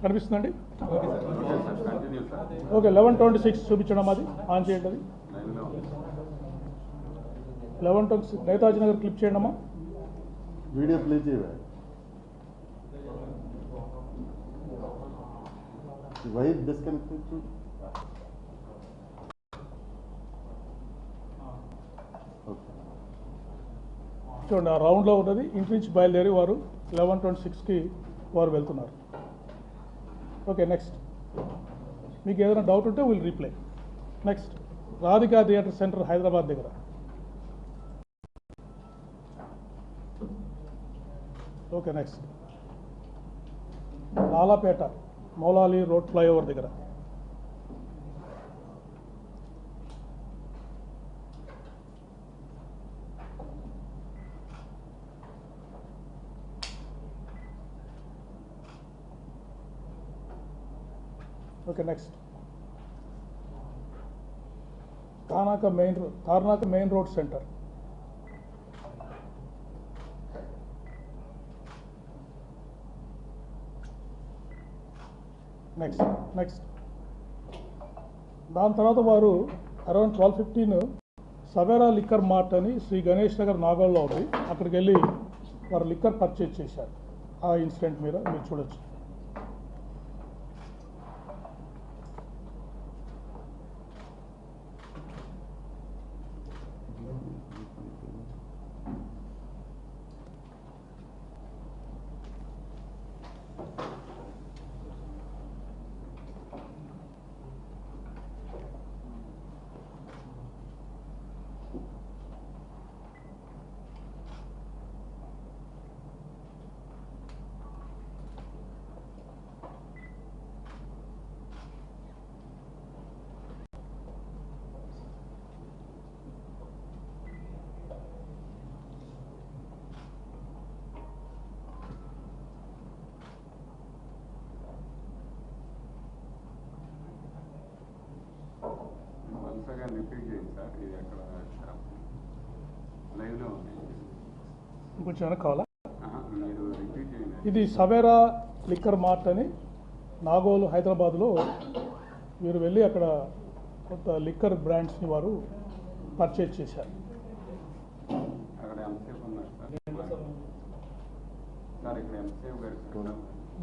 కనిపిస్తుందండి? ఓకే 11:26 చూపించడం అది ఆన్ చేయండి. అది 11:26 నేతాజీ నగర్ క్లిప్ చేయండి అమ్మా. వీడియో ప్లే చేయవా? వైర్ డిస్కనెక్టెడ్ చూడండి, ఆ రౌండ్లో ఉన్నది. ఇంటి నుంచి బయలుదేరి వారు 11:26కి వారు వెళ్తున్నారు. Okay next. మీకు ఏదైనా డౌట్ ఉంటే will reply. Next Radhika theatre centre Hyderabad దగ్గర. Okay next Lalapet Moulali road flyover దగ్గర. Okay next Tarnaka main road centre. Next దాని తర్వాత వారు అరౌండ్ 12:15 సవేరా లిక్కర్ మార్ట్ అని శ్రీ గణేష్ నగర్ నాగోల్లో ఉంది. అక్కడికి వెళ్ళి వారు లిక్కర్ పర్చేజ్ చేశారు. ఆ ఇన్సిడెంట్ మీద మీరు చూడొచ్చు. కొంచెం వెనక్కి కావాలా? ఇది సవేరా లిక్కర్ మార్ట్ అని నాగోలు హైదరాబాద్లో వీరు వెళ్ళి అక్కడ కొంత లిక్కర్ బ్రాండ్స్ని వారు పర్చేజ్ చేశారు.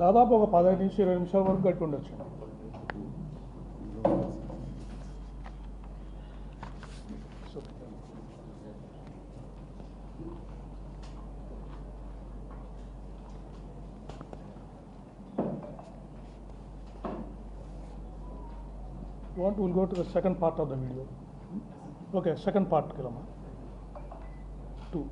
దాదాపు ఒక 15 నుంచి 20 నిమిషాల వరకు గట్టి ఉండొచ్చు. We'll go to the second part of the video. Okay, second part Kilama. 2.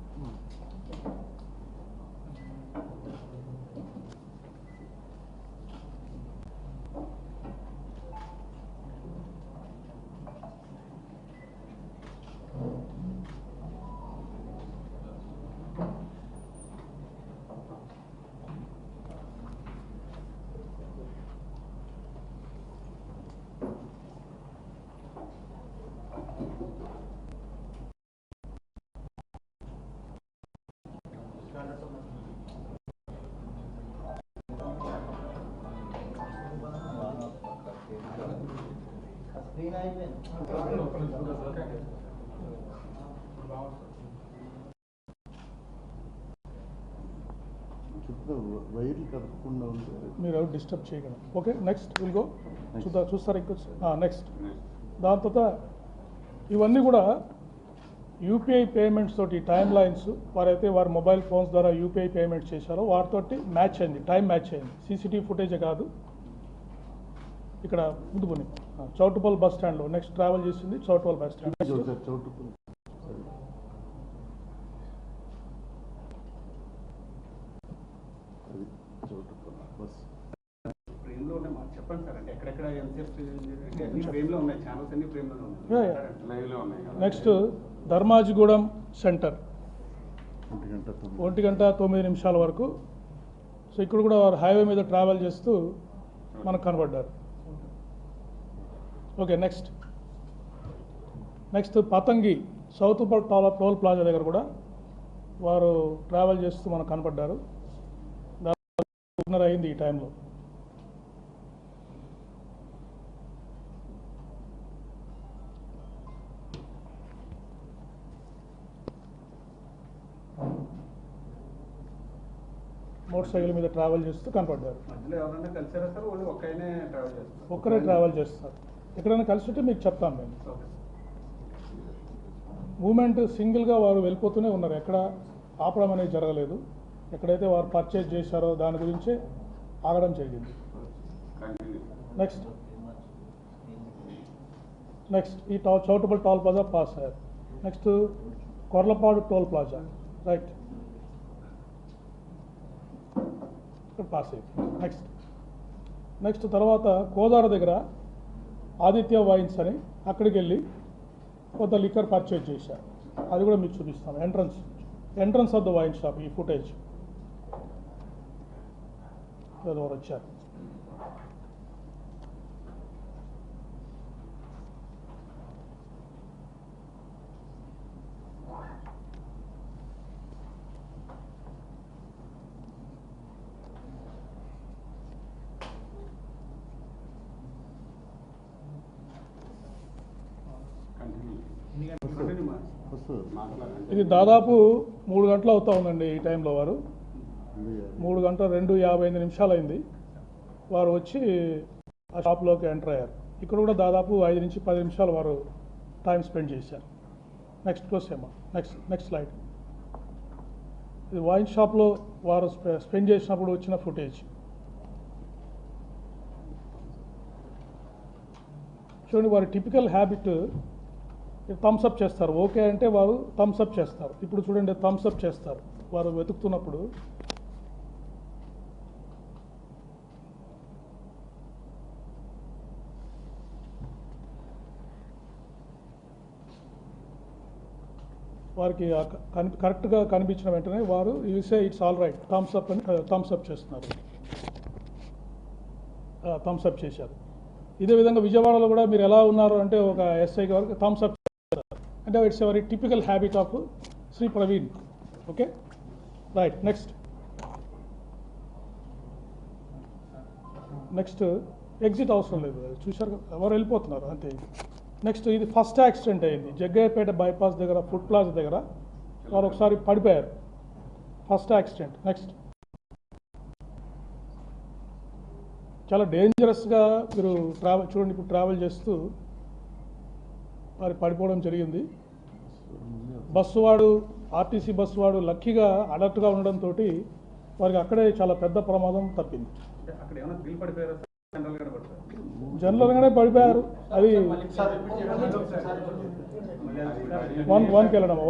మీరు ఎవరు డిస్టర్బ్ చేయగలరు. Okay next will go. చూస్తారా ఇంకా? నెక్స్ట్ దాని తర్వాత ఇవన్నీ కూడా యూపీఐ పేమెంట్స్ తోటి టైం లైన్స్ వారైతే వారి మొబైల్ ఫోన్స్ ద్వారా యూపీఐ పేమెంట్ చేశారో వాటితోటి మ్యాచ్ అయింది, టైం మ్యాచ్ అయింది. సీసీటీవీ ఫుటేజే కాదు. ఇక్కడ ముందుకొని చౌటుపల్ బస్ స్టాండ్లో నెక్స్ట్ ట్రావెల్ చేసింది Choutuppal bus stand. Next Dharmajigudem centre 1:09 వరకు. సో ఇక్కడ కూడా వారు హైవే మీద ట్రావెల్ చేస్తూ మనకు కనబడ్డారు. Okay next Patangi south toll plaza దగ్గర కూడా వారు ట్రావెల్ చేస్తూ మనకు కనపడ్డారు. అయింది ఈ టైంలో. మోటార్ సైకిల్ మీద ట్రావెల్ చేస్తూ కనపడ్డారు. మధ్యలో ఎవరైనా కలిసారా సార్? ఓన్లీ ఒక్కైనే ట్రావెల్ చేస్తారు? ఒక్కరే ట్రావెల్ చేస్తారు. ఎక్కడైనా కలిసి ఉంటే మీకు చెప్తాను నేను. ఓకే. మూమెంట్ సింగిల్గా వారు వెళ్ళిపోతూనే ఉన్నారు, ఎక్కడ ఆపడం అనేది జరగలేదు. ఎక్కడైతే వారు పర్చేజ్ చేశారో దాని గురించే ఆగడం జరిగింది. నెక్స్ట్ ఈ చౌటబుల్ టోల్ ప్లాజా పాస్ అయ్యారు. Next Korlapadu toll plaza, right, ఇక్కడ పాస్ అయ్యింది. నెక్స్ట్ తర్వాత కోదాడ దగ్గర ఆదిత్య వైన్స్ అని అక్కడికి వెళ్ళి కొంత లిక్కర్ పర్చేజ్ చేశారు. అది కూడా మీకు చూపిస్తాను. Entrance of the wine shop, ఈ ఫుటేజ్ ఎవరు వచ్చారు. ఇది దాదాపు 3 గంటలు అవుతా ఉందండి. ఈ టైంలో వారు 3 గంటల 2:55 అయింది వారు వచ్చి ఆ షాప్లోకి ఎంటర్ అయ్యారు. ఇక్కడ కూడా దాదాపు 5 నుంచి 10 నిమిషాలు వారు టైం స్పెండ్ చేశారు. నెక్స్ట్ క్లోజ్ ఏమో, నెక్స్ట్ స్లైడ్. ఇది వైన్ షాప్లో వారు స్పెండ్ చేసినప్పుడు వచ్చిన ఫుటేజ్ చూడండి. వారి టిపికల్ హ్యాబిట్ థమ్స్ అప్ చేస్తారు. ఓకే అంటే వారు థమ్స్ అప్ చేస్తారు. ఇప్పుడు చూడండి, థమ్స్ అప్ చేస్తారు వారు వెతుకుతున్నప్పుడు. వారికి కరెక్ట్గా కనిపించిన వెంటనే వారు say it's all right, thumbs up అని థమ్స్ అప్ చేస్తున్నారు. థమ్స్ అప్ చేశారు. ఇదే విధంగా విజయవాడలో కూడా మీరు ఎలా ఉన్నారు అంటే ఒక ఎస్ఐ వరకు థమ్స్ అప్ చేస్తారు. అంటే it's every typical habit of Shri Praveen. Okay, right. Next exit అవసరం లేదు, చూశారు ఎవరు వెళ్ళిపోతున్నారు అంతే. నెక్స్ట్ ఇది ఫస్ట్ యాక్సిడెంట్ అయింది జగ్గయ్యపేట బైపాస్ దగ్గర, ఫుడ్ ప్లాజా దగ్గర. వారు ఒకసారి పడిపోయారు, ఫస్ట్ యాక్సిడెంట్. నెక్స్ట్ చాలా డేంజరస్గా మీరు చూడండి, ఇప్పుడు ట్రావెల్ చేస్తూ వారు పడిపోవడం జరిగింది. బస్సు వాడు, ఆర్టీసీ బస్సు వాడు లక్కీగా అలర్ట్గా ఉండడంతో వారికి అక్కడే చాలా పెద్ద ప్రమాదం తప్పింది. జనరల్గానే పడిపోయారు. అది 1కి వెళ్ళండి.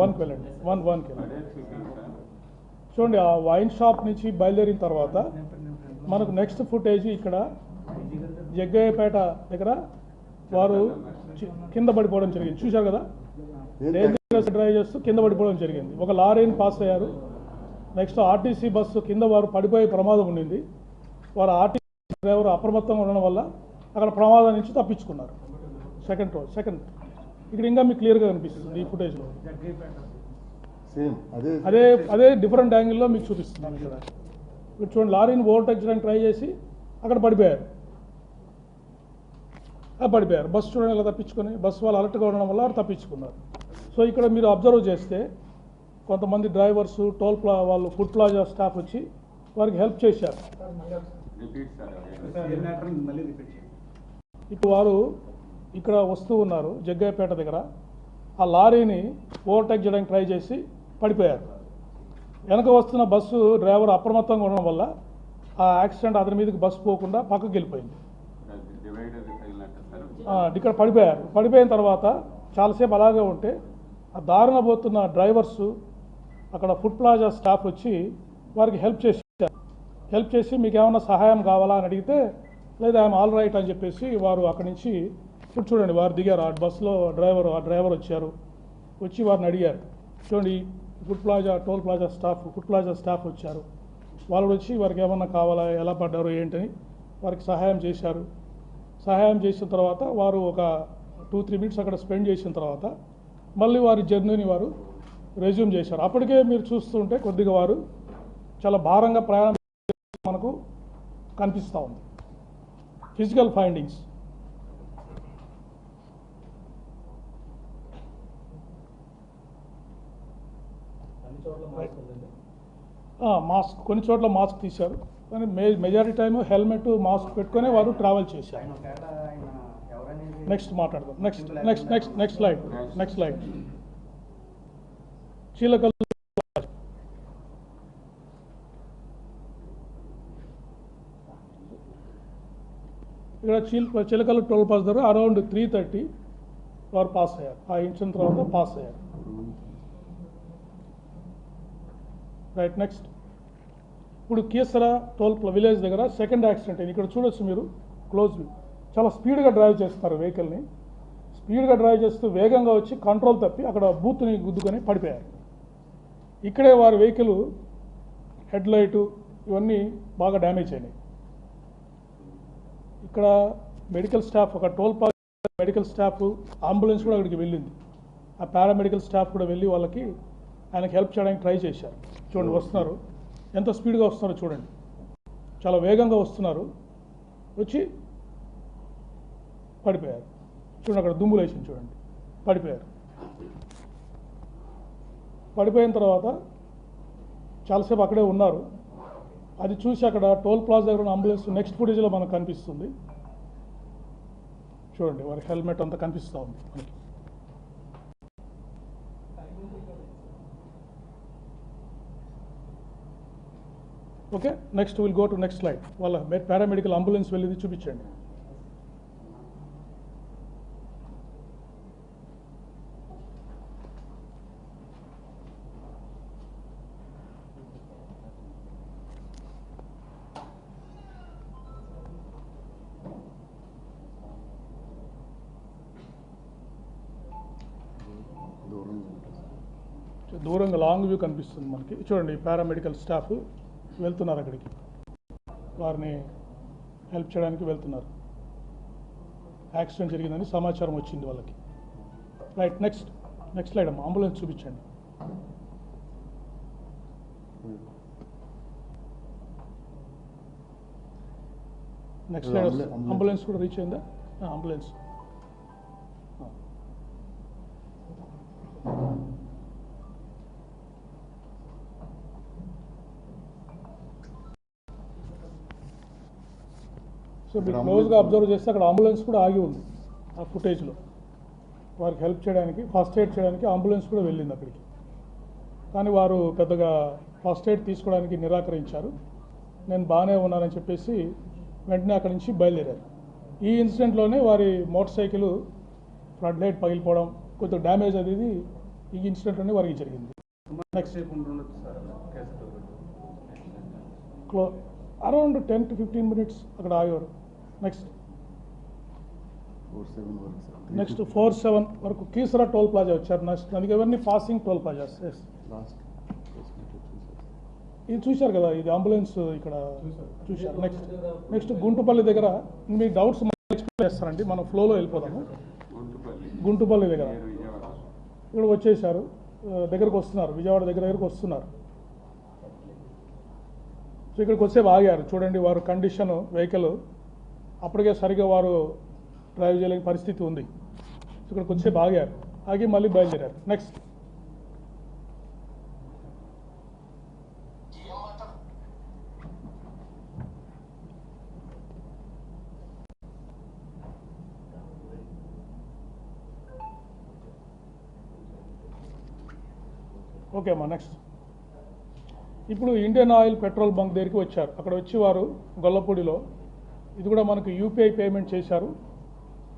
చూడండి, ఆ వైన్ షాప్ నుంచి బయలుదేరిన తర్వాత మనకు నెక్స్ట్ ఫుటేజ్ ఇక్కడ జగ్గయ్యపేట దగ్గర వారు కింద పడిపోవడం జరిగింది. చూశారు కదా, డ్రైవ్ చేస్తూ కింద పడిపోవడం జరిగింది. ఒక లారీని పాస్ అయ్యారు. నెక్స్ట్ ఆర్టీసీ బస్సు కింద వారు పడిపోయే ప్రమాదం ఉండింది. వారు ఆర్టీసీ డ్రైవర్ అప్రమత్తంగా ఉండడం వల్ల అక్కడ ప్రమాదం నుంచి తప్పించుకున్నారు. సెకండ్ ఇక్కడ ఇంకా మీకు క్లియర్గా కనిపిస్తుంది ఈ ఫుటేజ్లో. అదే డిఫరెంట్ యాంగిల్లో మీకు చూపిస్తున్నాను. ఇక్కడ మీరు చూడండి, లారీని ఓవర్టేక్ చేయడానికి ట్రై చేసి అక్కడ పడిపోయారు. బస్సు చూడండి ఇలా తప్పించుకొని, బస్సు వాళ్ళు అలర్ట్గా ఉండడం వల్ల వారు తప్పించుకున్నారు. సో ఇక్కడ మీరు అబ్జర్వ్ చేస్తే కొంతమంది డ్రైవర్స్, వాళ్ళు ఫుడ్ ప్లాజా స్టాఫ్ వచ్చి వారికి హెల్ప్ చేశారు. ఇప్పుడు వారు ఇక్కడ వస్తూ ఉన్నారు జగ్గయ్యపేట దగ్గర. ఆ లారీని ఓవర్టేక్ చేయడానికి ట్రై చేసి పడిపోయారు. వెనక వస్తున్న బస్సు డ్రైవర్ అప్రమత్తంగా ఉండడం వల్ల ఆ యాక్సిడెంట్ అతని మీదకి బస్సు పోకుండా పక్కకి వెళ్ళిపోయింది. ఇక్కడ పడిపోయారు. పడిపోయిన తర్వాత చాలాసేపు అలాగే ఉంటే ఆ దారిన పోతున్న డ్రైవర్సు, అక్కడ ఫుడ్ ప్లాజా స్టాఫ్ వచ్చి వారికి హెల్ప్ చేసి మీకు ఏమైనా సహాయం కావాలా అని అడిగితే, లేదా ఐఎమ్ ఆల్ రైట్ అని చెప్పేసి వారు అక్కడి నుంచి ఇప్పుడు చూడండి వారు దిగారు. ఆ బస్సులో డ్రైవర్ వచ్చారు, వచ్చి వారిని అడిగారు. చూడండి, ఫుడ్ ప్లాజా స్టాఫ్ వచ్చారు. వాళ్ళు వచ్చి వారికి ఏమన్నా కావాలా, ఎలా పడ్డారు ఏంటని వారికి సహాయం చేశారు. సహాయం చేసిన తర్వాత వారు ఒక 2-3 మినిట్స్ అక్కడ స్పెండ్ చేసిన తర్వాత మళ్ళీ వారి జర్నీని వారు రెజ్యూమ్ చేశారు. అప్పటికే మీరు చూస్తుంటే కొద్దిగా వారు చాలా భారంగా ప్రయాణం మనకు కనిపిస్తూ ఉంది. ఫిజికల్ ఫైండింగ్స్ మాస్క్ కొన్ని చోట్ల మాస్క్ తీశారు, కానీ మెజారిటీ టైం హెల్మెట్ మాస్క్ పెట్టుకునే వారు ట్రావెల్ చేశారు. నెక్స్ట్ మాట్లాడదాం. Next slide. చీలకల్ ఇక్కడ చిలకలు టోల్ పాస్ దగ్గర అరౌండ్ 3:30 వారు పాస్ అయ్యారు. ఆ ఇన్సిడెంట్ తర్వాత పాస్ అయ్యారు. Right, next. ఇప్పుడు కీసర టోల్ విలేజ్ దగ్గర సెకండ్ యాక్సిడెంట్ అయింది. ఇక్కడ చూడొచ్చు మీరు క్లోజ్ వ్యూ. చాలా స్పీడ్గా డ్రైవ్ చేస్తున్నారు వెహికల్ని. స్పీడ్గా డ్రైవ్ చేస్తూ వేగంగా వచ్చి కంట్రోల్ తప్పి అక్కడ బూత్ని గుద్దుకొని పడిపోయారు. ఇక్కడే వారి వెహికల్ హెడ్ లైటు ఇవన్నీ బాగా డ్యామేజ్ అయినాయి. ఇక్కడ మెడికల్ స్టాఫ్, ఒక toll pass medical staff, ambulance కూడా అక్కడికి వెళ్ళింది. ఆ పారామెడికల్ స్టాఫ్ కూడా వెళ్ళి వాళ్ళకి ఆయనకి హెల్ప్ చేయడానికి ట్రై చేశారు. చూడండి వస్తున్నారు, ఎంత స్పీడ్గా వస్తున్నారో చూడండి, చాలా వేగంగా వస్తున్నారు. వచ్చి పడిపోయారు. చూడండి అక్కడ దుమ్ములు వేసింది, చూడండి పడిపోయారు. పడిపోయిన తర్వాత చాలాసేపు అక్కడే ఉన్నారు. అది చూసి అక్కడ టోల్ ప్లాజా దగ్గర ఉన్న అంబులెన్స్ నెక్స్ట్ ఫుటేజ్లో మనకు కనిపిస్తుంది. చూడండి వారి హెల్మెట్ అంతా కనిపిస్తూ ఉంది మనకి. Okay, next will go to next slide. వాళ్ళ పారామెడికల్ అంబులెన్స్ వెళ్ళింది చూపించండి. దూరంగా లాంగ్ వ్యూ కనిపిస్తుంది మనకి. చూడండి పారామెడికల్ స్టాఫ్ వెళ్తున్నారు అక్కడికి, వారిని హెల్ప్ చేయడానికి వెళ్తున్నారు. యాక్సిడెంట్ జరిగిందని సమాచారం వచ్చింది వాళ్ళకి. రైట్, నెక్స్ట్ స్లైడ్ అమ్మా. అంబులెన్స్ చూపించండి. Next slide. అంబులెన్స్ కూడా రీచ్ అయిందా? అంబులెన్స్. సో మీరు క్లోజ్గా అబ్జర్వ్ చేస్తే అక్కడ అంబులెన్స్ కూడా ఆగి ఉంది. ఆ ఫుటేజ్లో వారికి హెల్ప్ చేయడానికి, ఫస్ట్ ఎయిడ్ చేయడానికి అంబులెన్స్ కూడా వెళ్ళింది అక్కడికి. కానీ వారు పెద్దగా ఫస్ట్ ఎయిడ్ తీసుకోవడానికి నిరాకరించారు. నేను బాగానే ఉన్నానని చెప్పేసి వెంటనే అక్కడి నుంచి బయలుదేరారు. ఈ ఇన్సిడెంట్లోనే వారి మోటార్ సైకిల్ ఫ్రంట్ లైట్ పగిలిపోవడం, కొంచెం డ్యామేజ్ అనేది ఈ ఇన్సిడెంట్లోనే వారికి జరిగింది. నెక్స్ట్ అరౌండ్ 10 to 15 minutes అక్కడ ఆగారు. నెక్స్ట్ 4-7 వరకు కీసరా టోల్ ప్లాజా వచ్చారు. నెక్స్ట్ దానికి ఎవరిని పాసింగ్ టోల్ ప్లాజాస్. ఇది చూశారు కదా, ఇది అంబులెన్స్ ఇక్కడ చూశారు. నెక్స్ట్ గుంటుపల్లి దగ్గర మీ డౌట్స్ ఎక్స్ప్లెయిన్ చేస్తారండి, మనం ఫ్లోలో వెళ్ళిపోదాము. గుంటుపల్లి దగ్గర ఇక్కడ వచ్చేసారు, దగ్గరకు వస్తున్నారు, విజయవాడ దగ్గరకు వస్తున్నారు. సో ఇక్కడికి వచ్చే ఆగారు. చూడండి వారు కండిషన్ వెహికల్ అప్పటికే సరిగా వారు డ్రైవ్ చేయలేని పరిస్థితి ఉంది. సో ఇక్కడికి వచ్చే ఆగారు, ఆగి మళ్ళీ బయలుదేరారు. నెక్స్ట్ ఓకే అమ్మా. నెక్స్ట్ ఇప్పుడు ఇండియన్ ఆయిల్ పెట్రోల్ బంక్ దగ్గరికి వచ్చారు. అక్కడ వచ్చి వారు గొల్లపూడిలో ఇది కూడా మనకు యూపీఐ పేమెంట్ చేశారు.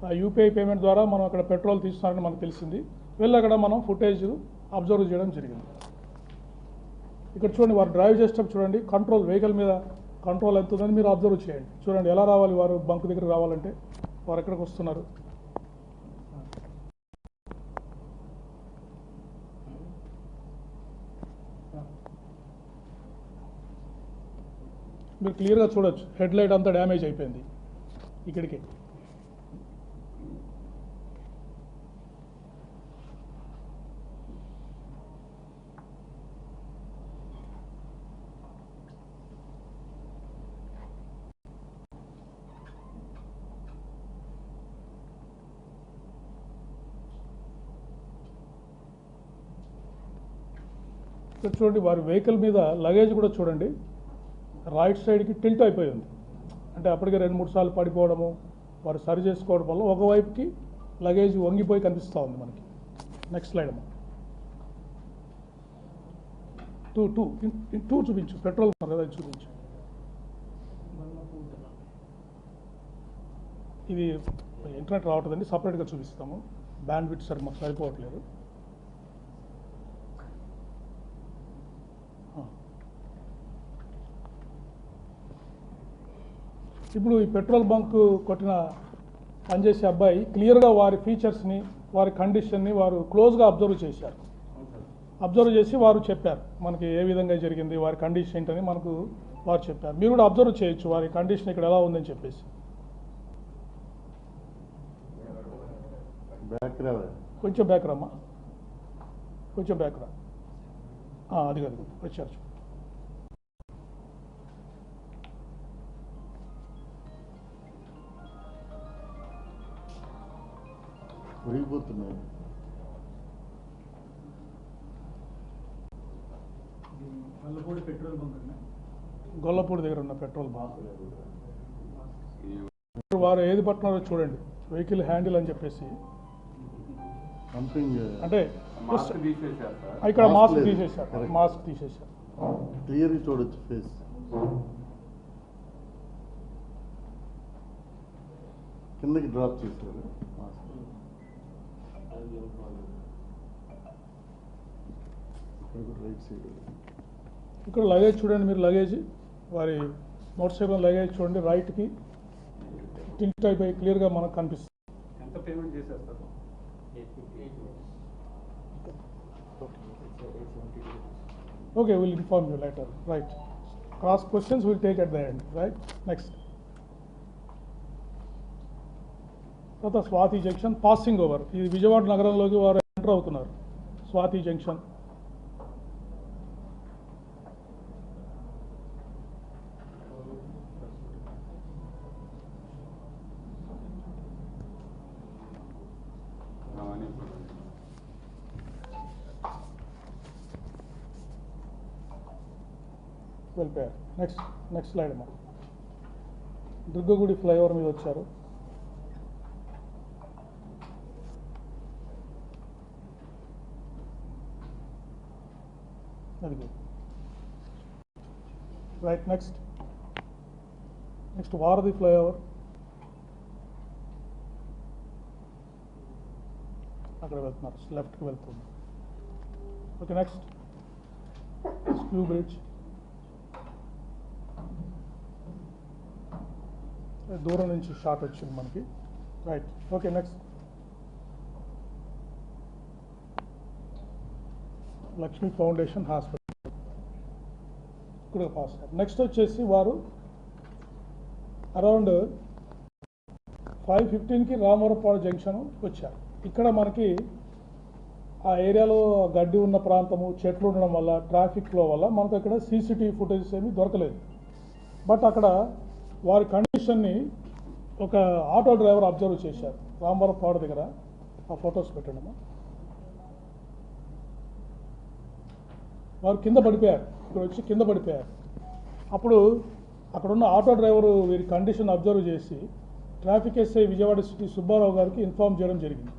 ఆ యూపీఐ పేమెంట్ ద్వారా మనం అక్కడ పెట్రోల్ తీస్తున్నారని మనకు తెలిసింది. వెళ్ళి అక్కడ మనం ఫుటేజ్ అబ్జర్వ్ చేయడం జరిగింది. ఇక్కడ చూడండి వారు డ్రైవ్ చేసేటప్పుడు చూడండి కంట్రోల్, వెహికల్ మీద కంట్రోల్ ఎంత ఉందని మీరు అబ్జర్వ్ చేయండి. చూడండి ఎలా రావాలి వారు బంక్ దగ్గర రావాలంటే, వారు ఎక్కడికి వస్తున్నారు. మీరు క్లియర్గా చూడొచ్చు, హెడ్ లైట్ అంతా డ్యామేజ్ అయిపోయింది ఇక్కడికి. ఇక్కడ చూడండి వారి వెహికల్ మీద లగేజ్ కూడా చూడండి రైట్ సైడ్కి టిల్ట్ అయిపోయి ఉంది. అంటే అప్పటికే 2-3 సార్లు పడిపోవడము వారు సరి చేసుకోవడం వల్ల ఒకవైపుకి లగేజ్ వంగిపోయి కనిపిస్తూ ఉంది మనకి. నెక్స్ట్ స్లైడ్ అమ్మా. టూ చూపించు, పెట్రోల్ కదా చూపించు. ఇది ఇంటర్నెట్ రావట్లేదండి, సపరేట్గా చూపిస్తాము. బ్యాండ్ విడ్త్ సరి మాకు సరిపోవట్లేదు. ఇప్పుడు ఈ పెట్రోల్ బంక్ కొట్టిన పనిచేసే అబ్బాయి క్లియర్గా వారి ఫీచర్స్ని వారి కండిషన్ని వారు క్లోజ్గా అబ్జర్వ్ చేశారు. అబ్జర్వ్ చేసి వారు చెప్పారు మనకి ఏ విధంగా జరిగింది, వారి కండిషన్ ఏంటని మనకు వారు చెప్పారు. మీరు కూడా అబ్జర్వ్ చేయొచ్చు వారి కండిషన్ ఇక్కడ ఎలా ఉందని చెప్పేసి. కొంచెం బ్యాక్ రమ్మా, కొంచెం బ్యాక్ రా. అది కాదు వచ్చారు. ఉరిగిపోతున్నాయి. గొల్లపూడి దగ్గర ఉన్న పెట్రోల్ బంక్. వారు ఏది పట్టున్నారో చూడండి, వెహికల్ హ్యాండిల్ అని చెప్పేసి. అంటే ఇక్కడ మాస్క్ తీసేశారు, మాస్క్ తీసేశారు. క్లియర్గా చూడొచ్చు ఫేస్. కిందకి డ్రాప్ చేశారు. రైట్ సైడ్ ఇక్కడ లగేజ్ చూడండి మీరు, లగేజ్ వారి మోటార్ సైకిల్ లగేజ్ చూడండి రైట్కి టిల్ట్ అయిపోయి క్లియర్గా మనకు కనిపిస్తుంది. ఎంత పేమెంట్ చేశారు sir? Okay, will inform you letter. Right, cross questions will take at the end. Right, next. తర్వాత స్వాతి జంక్షన్ పాసింగ్ ఓవర్. ఇది విజయవాడ నగరంలోకి వారు ఎంటర్ అవుతున్నారు. స్వాతి జంక్షన్ వెళ్ళిపోయారు. నెక్స్ట్ స్లైడ్ అమ్మా. దుర్గగుడి ఫ్లైఓవర్ మీద వచ్చారు. అది రైట్. నెక్స్ట్ వారధి ఫ్లైఓవర్. అక్కడ వెళ్తున్నారు, లెఫ్ట్కి వెళ్తుంది. Okay, next skew bridge. దూరం నుంచి షాట్ వచ్చింది మనకి. Right, okay, next Lakshmi foundation hospital కూడా పాస్. నెక్స్ట్ వచ్చేసి వారు అరౌండ్ 5:15కి రామవరపాడు జంక్షన్ వచ్చారు. ఇక్కడ మనకి ఆ ఏరియాలో గడ్డి ఉన్న ప్రాంతము, చెట్లు ఉండడం వల్ల, ట్రాఫిక్ ఫ్లో వల్ల మనకు ఇక్కడ సీసీటీవీ ఫుటేజెస్ ఏమీ దొరకలేదు. బట్ అక్కడ వారి కండిషన్ని ఒక ఆటో డ్రైవర్ అబ్జర్వ్ చేశారు. రామవరపాడు దగ్గర ఆ ఫొటోస్ పెట్టండి. వారు కింద పడిపోయారు, ఇక్కడ వచ్చి కింద పడిపోయారు. అప్పుడు అక్కడున్న ఆటో డ్రైవరు వీరి కండిషన్ అబ్జర్వ్ చేసి traffic SI Vijayawada city Subbarao గారికి ఇన్ఫార్మ్ చేయడం జరిగింది.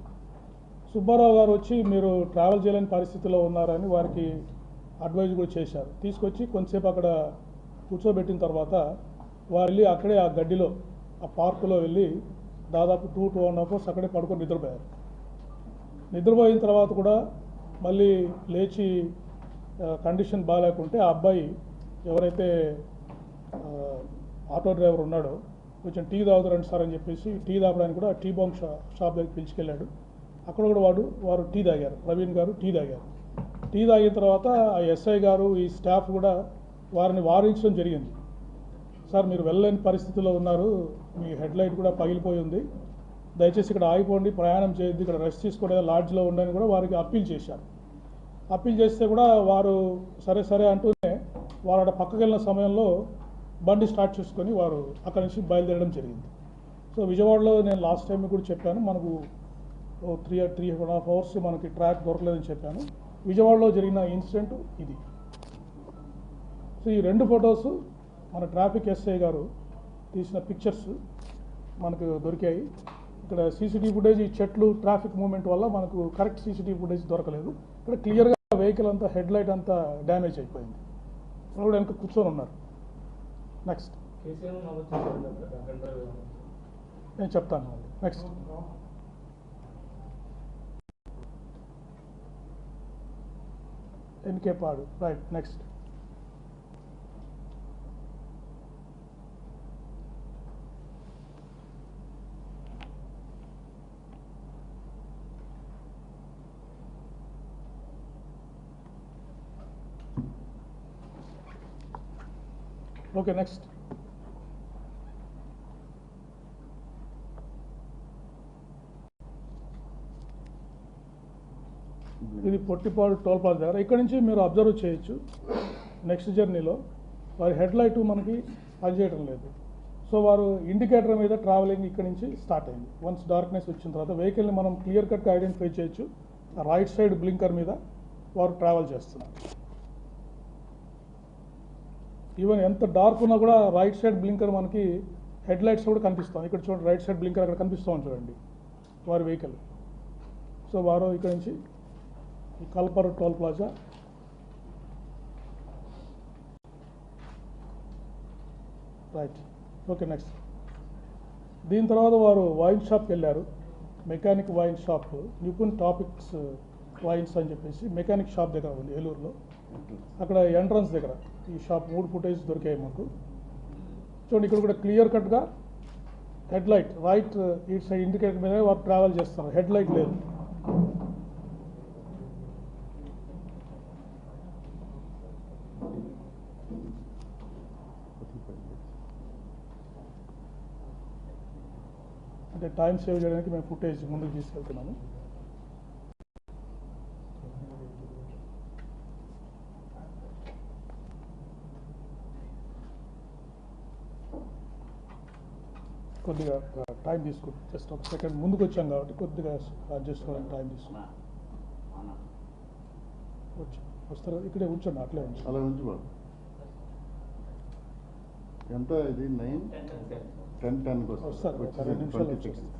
సుబ్బారావు గారు వచ్చి మీరు ట్రావెల్ చేయలేని పరిస్థితిలో ఉన్నారని వారికి అడ్వైజ్ కూడా చేశారు. తీసుకొచ్చి కొంతసేపు అక్కడ కూర్చోబెట్టిన తర్వాత వారు వెళ్ళి అక్కడే ఆ గడ్డిలో ఆ పార్కులో వెళ్ళి దాదాపు 2-2.5 అవర్స్ అక్కడే పడుకొని నిద్రపోయారు. నిద్రపోయిన తర్వాత కూడా మళ్ళీ లేచి కండిషన్ బాగాలేకుంటే ఆ అబ్బాయి ఎవరైతే ఆటో డ్రైవర్ ఉన్నాడో కొంచెం టీ తాగుతారండి సార్ అని చెప్పేసి టీ తాగడానికి కూడా టీ బాంక్ షాప్ దగ్గరికి పిలిచుకెళ్ళాడు. అక్కడ కూడా వారు టీ తాగారు. ప్రవీణ్ గారు టీ తాగారు. టీ తాగిన తర్వాత ఆ ఎస్ఐ గారు ఈ స్టాఫ్ కూడా వారిని వారించడం జరిగింది. సార్ మీరు వెళ్ళలేని పరిస్థితిలో ఉన్నారు, మీ హెడ్ లైట్ కూడా పగిలిపోయి ఉంది, దయచేసి ఇక్కడ ఆగిపోండి, ప్రయాణం చేయొద్దు, ఇక్కడ రెస్ట్ తీసుకోవడం లాడ్జ్లో ఉండని కూడా వారికి అప్పీల్ చేశారు. అప్పీల్ చేస్తే కూడా వారు సరే అంటూనే వారు అక్కడ పక్కకి వెళ్ళిన సమయంలో బండి స్టార్ట్ చేసుకొని వారు అక్కడి నుంచి బయలుదేరడం జరిగింది. సో విజయవాడలో నేను లాస్ట్ టైం కూడా చెప్పాను, మనకు 3.5 అవర్స్ మనకి ట్రాక్ దొరకలేదని చెప్పాను. విజయవాడలో జరిగిన ఇన్సిడెంట్ ఇది. సో ఈ రెండు ఫొటోస్ మన ట్రాఫిక్ ఎస్ఐ గారు తీసిన పిక్చర్స్ మనకు దొరికాయి. ఇక్కడ సీసీటీవీ ఫుటేజ్ ఈ చెట్లు ట్రాఫిక్ మూవ్మెంట్ వల్ల మనకు కరెక్ట్ సీసీటీవీ ఫుటేజ్ దొరకలేదు. ఇక్కడ క్లియర్గా వెహికల్ అంతా హెడ్ లైట్ అంతా డ్యామేజ్ అయిపోయింది. వాళ్ళు వెనక కూర్చొని ఉన్నారు. నెక్స్ట్ నేను చెప్తాను. నెక్స్ట్ ఎన్కే పాడు. రైట్. Next okay. నెక్స్ట్ ఇది పొట్టిపాడు టోల్ ప్లాజా దగ్గర. ఇక్కడ నుంచి మీరు అబ్జర్వ్ చేయొచ్చు నెక్స్ట్ జర్నీలో వారి హెడ్ లైట్ మనకి పనిచేయడం లేదు. సో వారు ఇండికేటర్ మీద ట్రావెలింగ్ ఇక్కడ నుంచి స్టార్ట్ అయింది. వన్స్ డార్క్నెస్ వచ్చిన తర్వాత వెహికల్ని మనం క్లియర్ కట్గా ఐడెంటిఫై చేయొచ్చు. రైట్ సైడ్ బ్లింకర్ మీద వారు ట్రావెల్ చేస్తున్నారు. ఈవెన్ ఎంత డార్క్ ఉన్నా కూడా రైట్ సైడ్ బ్లింకర్ మనకి హెడ్ లైట్స్ కూడా కనిపిస్తాం. ఇక్కడ చూడండి, రైట్ సైడ్ బ్లింకర్ అక్కడ కనిపిస్తామని చూడండి వారి వెహికల్. సో వారు ఇక్కడ నుంచి ఈ కల్పర్ toll plaza right. Okay. Next దీని తర్వాత వారు వైన్ షాప్కి వెళ్ళారు. Mechanic wine shop, Nipun tonics wines అని చెప్పేసి మెకానిక్ షాప్ దగ్గర ఉంది ఏలూరులో. అక్కడ ఎంట్రన్స్ దగ్గర ఈ షాప్ 3 ఫుటేజ్ దొరికాయి మాకు. చూడండి, ఇక్కడ కూడా క్లియర్ కట్గా హెడ్ లైట్ రైట్ ఇటు సైడ్ ఇండికేటర్ మీద వారు ట్రావెల్ చేస్తున్నారు. హెడ్ లైట్ లేదు. అంటే టైం సేవ్ చేయడానికి మేము ఫుటేజ్ ముందుకు తీసుకెళ్తున్నాము. కొద్దిగా టైం తీసుకుంటాం. జస్ట్ ఒక సెకండ్ ముందుకు వచ్చాం కాబట్టి కొద్దిగా అడ్జస్ట్ అవ్వడానికి టైం తీసుకున్నాం. వస్తారు ఇక్కడే ఉంచండి, అట్లే ఉంచండి. అలా ఉంచు బాబు. ఎంత ఇది 9:10 వస్తారు. ఒక 2 నిమిషాలు వచ్చేస్తుంది.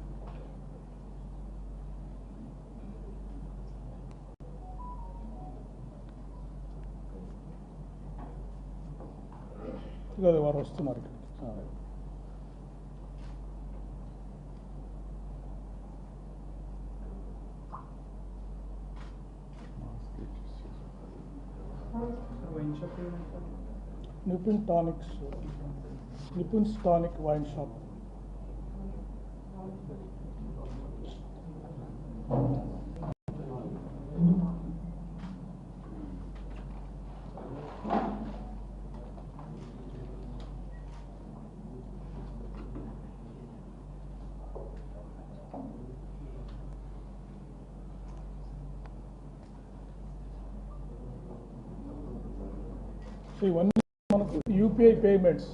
ఇక వారు వస్తున్నారు ఇక్కడికి. Nipun tonics, Nipun's tonic wine shop. So ఇవన్నీ మనకు యూపీఐ పేమెంట్స్,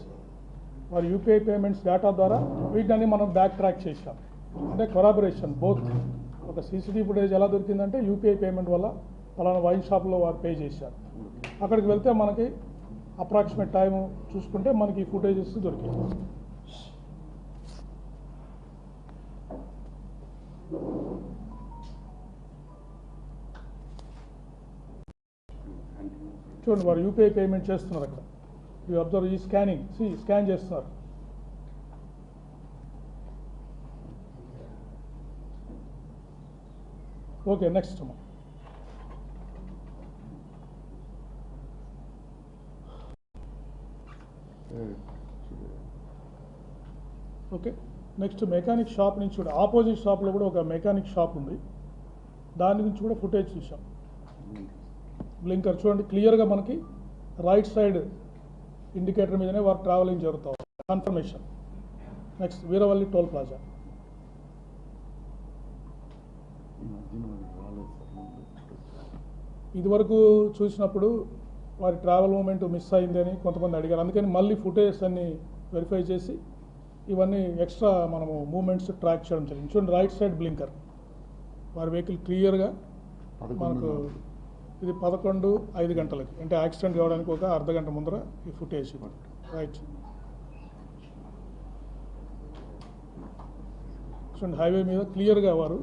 మరి యూపీఐ పేమెంట్స్ డేటా ద్వారా వీటిని మనం బ్యాక్ ట్రాక్ చేసాం. అంటే కొరాబరేషన్ బోత్. ఒక సీసీటీవీ ఫుటేజ్ ఎలా దొరికిందంటే యూపీఐ పేమెంట్ వల్ల పలానా వైన్ షాప్లో వారు పే చేశారు. అక్కడికి వెళ్తే మనకి అప్రాక్సిమేట్ టైం చూసుకుంటే మనకి ఈ ఫుటేజెస్ దొరికాయి. చూడండి, వారు యూపీఐ పేమెంట్ చేస్తున్నారు. అక్కడ యూ అబ్జర్వ్ ఈ స్కానింగ్, స్కాన్ చేస్తున్నారు. Okay. Next okay. Next mechanic shop నుంచి కూడా ఆపోజిట్ షాప్లో కూడా ఒక మెకానిక్ షాప్ ఉంది. దాని నుంచి కూడా ఫుటేజ్ చూసాం. బ్లింకర్ చూడండి, క్లియర్గా మనకి రైట్ సైడ్ ఇండికేటర్ మీదనే వారు ట్రావెలింగ్ జరుగుతాం. Confirmation. Next Veeravalli toll plaza. ఇదివరకు చూసినప్పుడు వారి ట్రావెల్ మూమెంట్ మిస్ అయింది అని కొంతమంది అడిగారు. అందుకని మళ్ళీ ఫుటేజ్ అన్ని వెరిఫై చేసి ఇవన్నీ ఎక్స్ట్రా మనము మూమెంట్స్ ట్రాక్ చేయడం జరిగింది. చూడండి, రైట్ సైడ్ బ్లింకర్ వారి వెహికల్ క్లియర్గా మనకు ఇది 11:05 అంటే యాక్సిడెంట్ కావడానికి ఒక అర్ధగంట ముందర ఈ ఫుటేజ్ రైట్. చూడండి హైవే మీద క్లియర్గా వారు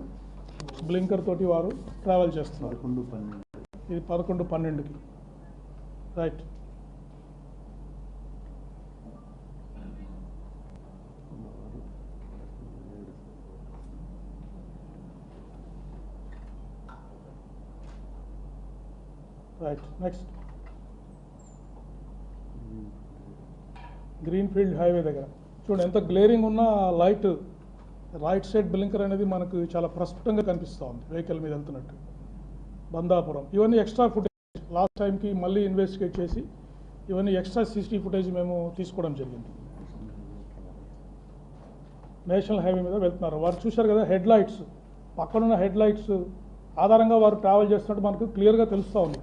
బ్లింకర్ తోటి వారు ట్రావెల్ చేస్తున్నారు. 11-12 ఇది 11:12 right. Right next greenfield highway దగ్గర చూడండి ఎంత గ్లేరింగ్ ఉన్న లైట్ రైట్ సైడ్ బ్లింకర్ అనేది మనకు చాలా ప్రస్ఫుటంగా కనిపిస్తూ ఉంది వెహికల్ మీద వెళ్తున్నట్టు. బందాపురం ఇవన్నీ ఎక్స్ట్రా ఫుటేజ్ లాస్ట్ టైంకి మళ్ళీ ఇన్వెస్టిగేట్ చేసి ఇవన్నీ ఎక్స్ట్రా CCTV ఫుటేజ్ మేము తీసుకోవడం జరిగింది. నేషనల్ హైవే మీద వెళ్తున్నారు వారు చూశారు కదా హెడ్ లైట్స్ పక్కనున్న హెడ్ లైట్స్ ఆధారంగా వారు ట్రావెల్ చేస్తున్నట్టు మనకు క్లియర్గా తెలుస్తూ ఉంది.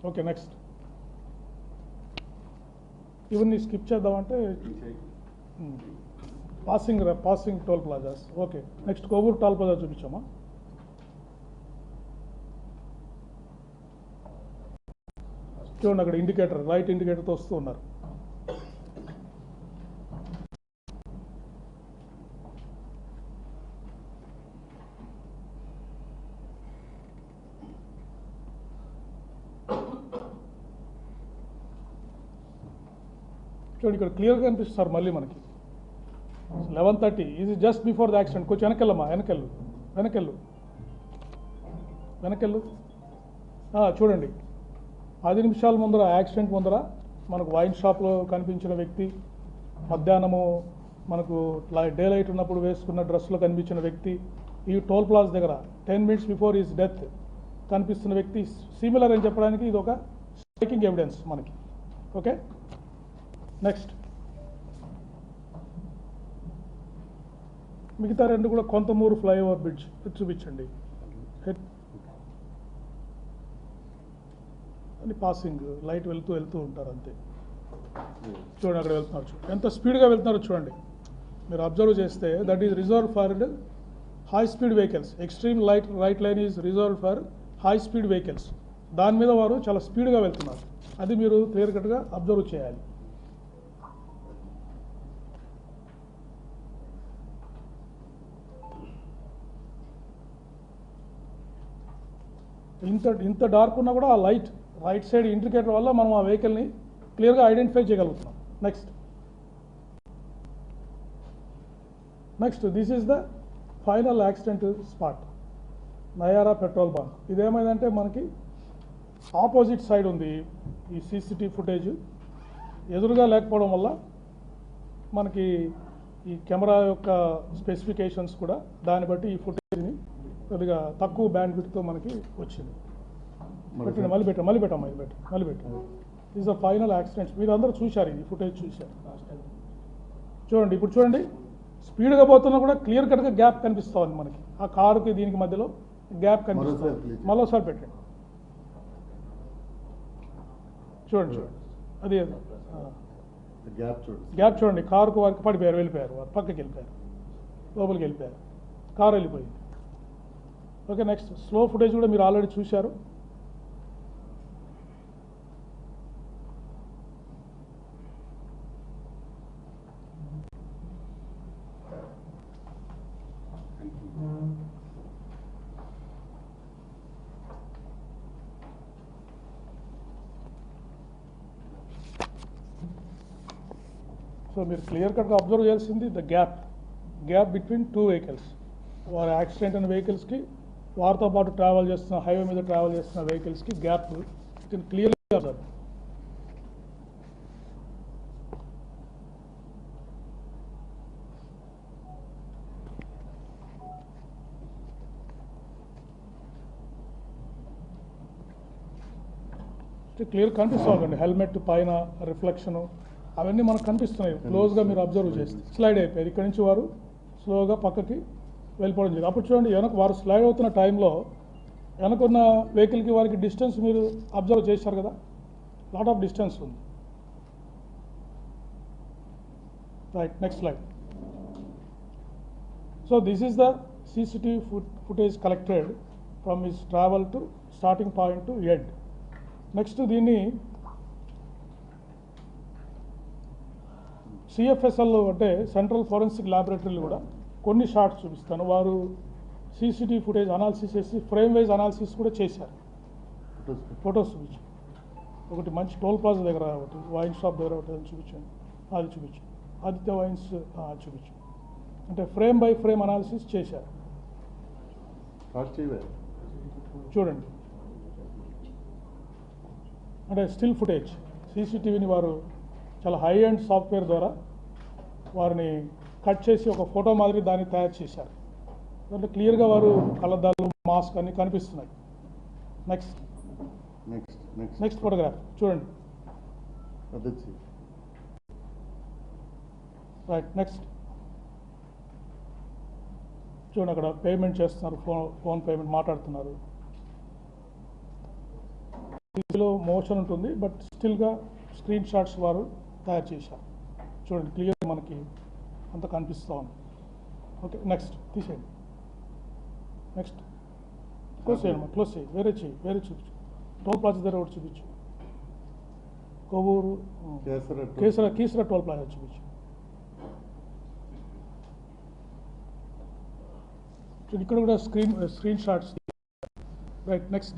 ఓకే నెక్స్ట్ ఇవన్నీ స్కిప్ చేద్దామంటే passing toll plazas. Okay next Kovur toll plaza చూపించామా. చూడండి అక్కడ ఇండికేటర్ రైట్ ఇండికేటర్తో వస్తూ ఉన్నారు. చూడండి ఇక్కడ క్లియర్గా కనిపిస్తారు మళ్ళీ మనకి 11:30 ఇది జస్ట్ బిఫోర్ ద యాక్సిడెంట్. కొంచెం వెనకెళ్ళమ్మా వెనకెళ్ళు చూడండి 10 నిమిషాల ముందర యాక్సిడెంట్ ముందర మనకు వైన్ షాప్లో కనిపించిన వ్యక్తి, మధ్యాహ్నము మనకు డే లైట్ ఉన్నప్పుడు వేసుకున్న డ్రెస్లో కనిపించిన వ్యక్తి, ఈ టోల్ ప్లాజా దగ్గర 10 minutes బిఫోర్ ఈజ్ డెత్ కనిపిస్తున్న వ్యక్తి సిమిలర్ అని చెప్పడానికి ఇది ఒక స్ట్రైకింగ్ ఎవిడెన్స్ మనకి. ఓకే నెక్స్ట్ మిగతా రెండు కూడా కొంతమూరు ఫ్లైఓవర్ బ్రిడ్జ్ చూపించండి. అని పాసింగ్ లైట్ వెళ్తూ ఉంటారు అంతే. చూడండి అక్కడ వెళ్తున్నారు చూడండి ఎంత స్పీడ్గా వెళ్తున్నారో చూడండి. మీరు అబ్జర్వ్ చేస్తే that is reserve for high speed vehicles. Extreme right line is reserve for high speed vehicles. దాని మీద వారు చాలా స్పీడ్గా వెళ్తున్నారు. అది మీరు క్లియర్ కట్గా అబ్జర్వ్ చేయాలి. ఇంత డార్క్ ఉన్నా కూడా ఆ లైట్ రైట్ సైడ్ ఇండికేటర్ వల్ల మనం ఆ వెహికల్ని క్లియర్గా ఐడెంటిఫై చేయగలుగుతున్నాం. Next this is the final accident spot Nayara petrol bunk. ఇదేమైందంటే మనకి ఆపోజిట్ సైడ్ ఉంది ఈ CCTV ఫుటేజ్. ఎదురుగా లేకపోవడం వల్ల మనకి ఈ కెమెరా యొక్క స్పెసిఫికేషన్స్ కూడా దాన్ని బట్టి ఈ ఫుటేజ్ని కొద్దిగా తక్కువ బ్యాండ్ విడ్త్తో మనకి వచ్చింది. మళ్ళీ పెట్టమ్మా ఇది ఈజ్ ద ఫైనల్ యాక్సిడెంట్. మీరు అందరూ చూశారు ఈ ఫుటేజ్ చూశారు. చూడండి ఇప్పుడు చూడండి స్పీడ్గా పోతున్నా కూడా క్లియర్ కట్గా గ్యాప్ కనిపిస్తూ ఉంది మనకి. ఆ కారుకి దీనికి మధ్యలో గ్యాప్ కనిపిస్తుంది. మరోసారి పెట్టండి చూడండి అది గ్యాప్ చూడండి. కారుకు వారికి పడిపోయారు, వెళ్ళిపోయారు, వారు పక్కకి వెళ్ళిపోయారు, లోపలికి వెళ్ళిపోయారు, కారు వెళ్ళిపోయింది. ఓకే నెక్స్ట్ స్లో ఫుటేజ్ కూడా మీరు ఆల్రెడీ చూశారు. సో మీరు క్లియర్ కట్గా అబ్జర్వ్ చేయాల్సింది ద గ్యాప్ బిట్వీన్ 2 వెహికల్స్. వారి యాక్సిడెంట్ అయిన వెహికల్స్కి వారితో పాటు ట్రావెల్ చేస్తున్న హైవే మీద ట్రావెల్ చేస్తున్న వెహికల్స్కి గ్యాప్ క్లియర్గా సార్. క్లియర్ కనిపిస్తూ ఉందండి. హెల్మెట్ పైన రిఫ్లెక్షను అవన్నీ మనకు కనిపిస్తున్నాయి. క్లోజ్గా మీరు అబ్జర్వ్ చేస్తే స్లైడ్ అయిపోయారు. ఇక్కడి నుంచి వారు స్లోగా పక్కకి వెళ్ళిపోవడం జరిగింది. అప్పుడు చూడండి వెనక వారు స్లైడ్ అవుతున్న టైంలో వెనకున్న వెహికల్కి వారికి డిస్టెన్స్ మీరు అబ్జర్వ్ చేశారు కదా, లాట్ ఆఫ్ డిస్టెన్స్ ఉంది. Right, next slide. So this is the CCTV footage collected from his travel to starting point to end. Next దీన్ని CFSL అంటే సెంట్రల్ ఫోరెన్సిక్ ల్యాబొరేటరీలు కూడా కొన్ని షార్ట్స్ చూపిస్తాను. వారు CCTV ఫుటేజ్ అనాలిసిస్ చేసి ఫ్రేమ్ వైజ్ అనాలిసిస్ కూడా చేశారు. ఫొటోస్ చూపించు. ఒకటి మంచి టోల్ ప్లాజా దగ్గర ఒకటి, వైన్ షాప్ దగ్గర ఒకటి చూపించండి. అది చూపించు. ఆదిత్య వైన్స్ చూపించు. అంటే ఫ్రేమ్ బై ఫ్రేమ్ అనాలిసిస్ చేశారు. చూడండి, అంటే స్టిల్ ఫుటేజ్ CCTVని వారు చాలా హై అండ్ సాఫ్ట్వేర్ ద్వారా వారిని కట్ చేసి ఒక ఫోటో మాదిరి దాన్ని తయారు చేశారు. దాంట్లో క్లియర్గా వారు కళ్ళద్దాలు, మాస్క్ అన్నీ కనిపిస్తున్నాయి. నెక్స్ట్ నెక్స్ట్ ఫోటోగ్రాఫ్ చూడండి. రైట్, నెక్స్ట్ చూడండి, అక్కడ పేమెంట్ చేస్తున్నారు, ఫోన్ పేమెంట్ మాట్లాడుతున్నారు. ఇందులో మోషన్ ఉంటుంది, బట్ స్టిల్గా స్క్రీన్ షాట్స్ వారు తయారు చేశారు. చూడండి, క్లియర్ మనకి అంత కనిపిస్తూ ఉంది. ఓకే, నెక్స్ట్ తీసేయండి. నెక్స్ట్ క్లోజ్ చేయండి, క్లోజ్ చేయి, వేరే చూపించు. టోల్ ప్లాజా దగ్గర ఒకటి చూపించు. కొవ్వూరు కీసర టోల్ ప్లాజా చూపించు. ఇక్కడ కూడా స్క్రీన్ షాట్స్. రైట్, నెక్స్ట్